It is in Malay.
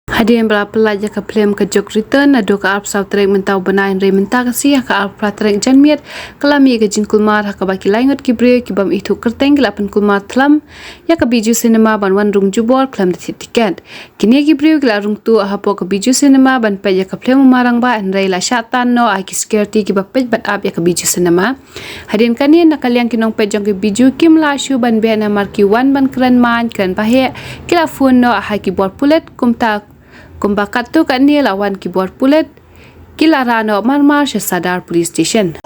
Hadirin berapelaj ke Phlim ke jok return ado ke arp sau trek mentau benain re mentah kasih ke arp pratrek janmiat kelami ke jingkulmar ke baki laingot kibre ki bam itu kerteng gelapan kulmar Khlem ya ke biju cinema ban wan rung jubor Khlem tiket kini kibre gela rung tu hapo ke biju cinema ban pe ya ke Phlim Marangbah an re la syatan no aki security ki bapej bat up ya ke biju cinema hadirin kani nak kalian kinong pe jong ke biju kim la shu ban be na marki wan ban keren man keren pahe kila phone no ha ki bor pulet kumta kumbakat tu kat ni lawan keyboard pulet kila rano marmar Sadar police station.